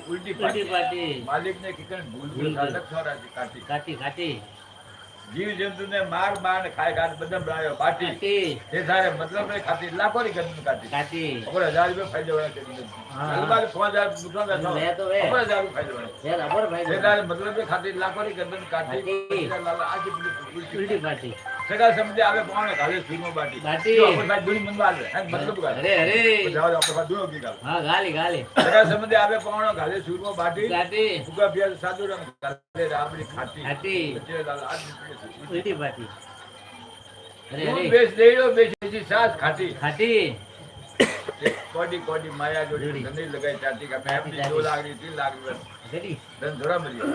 ઉલટી પાટી માલિક ને કિકન ભૂલ કાટી કાટી જીવ જંતુ ને માર માર ખાય ખાય બધા બનાવ્યો પાટી તે સારે મતલબ ને ખાતી લાખો ની ગંદુ કાટી આપણે 1000 રૂપિયા ફાયદો હોય છે અલબાલ 5000 નુકસાન થાય લે તો વે 5000 ફાયદો હોય છે રબર ફાયદો તે સારે મતલબ ને ખાતી લાખો ની ગંદુ કાટી આજી ઉલટી પાટી સગા સમજે આવે પાણે ગાલે સુરમો બાટી જો આપણે ભાઈ દુની મન વાલે મતલબ ગાલે અરે જાવ આપણે ભાઈ દુનો કી ગાલ હા ગાલી ગાલી સગા સમજે આવે પાણે ગાલે સુરમો બાટી ફુગા પિયા સાદુ રંગ ગાલે આપણી ખાટી ઉલટી પાટી અરે અરે બેસ દેડો બેસી સાસ ખાટી કોડી માયા જોડી ગંદી લગાઈ ચાટી કા મેં 2 લાખ ની 3 લાખ ની ધન ધોરા મળી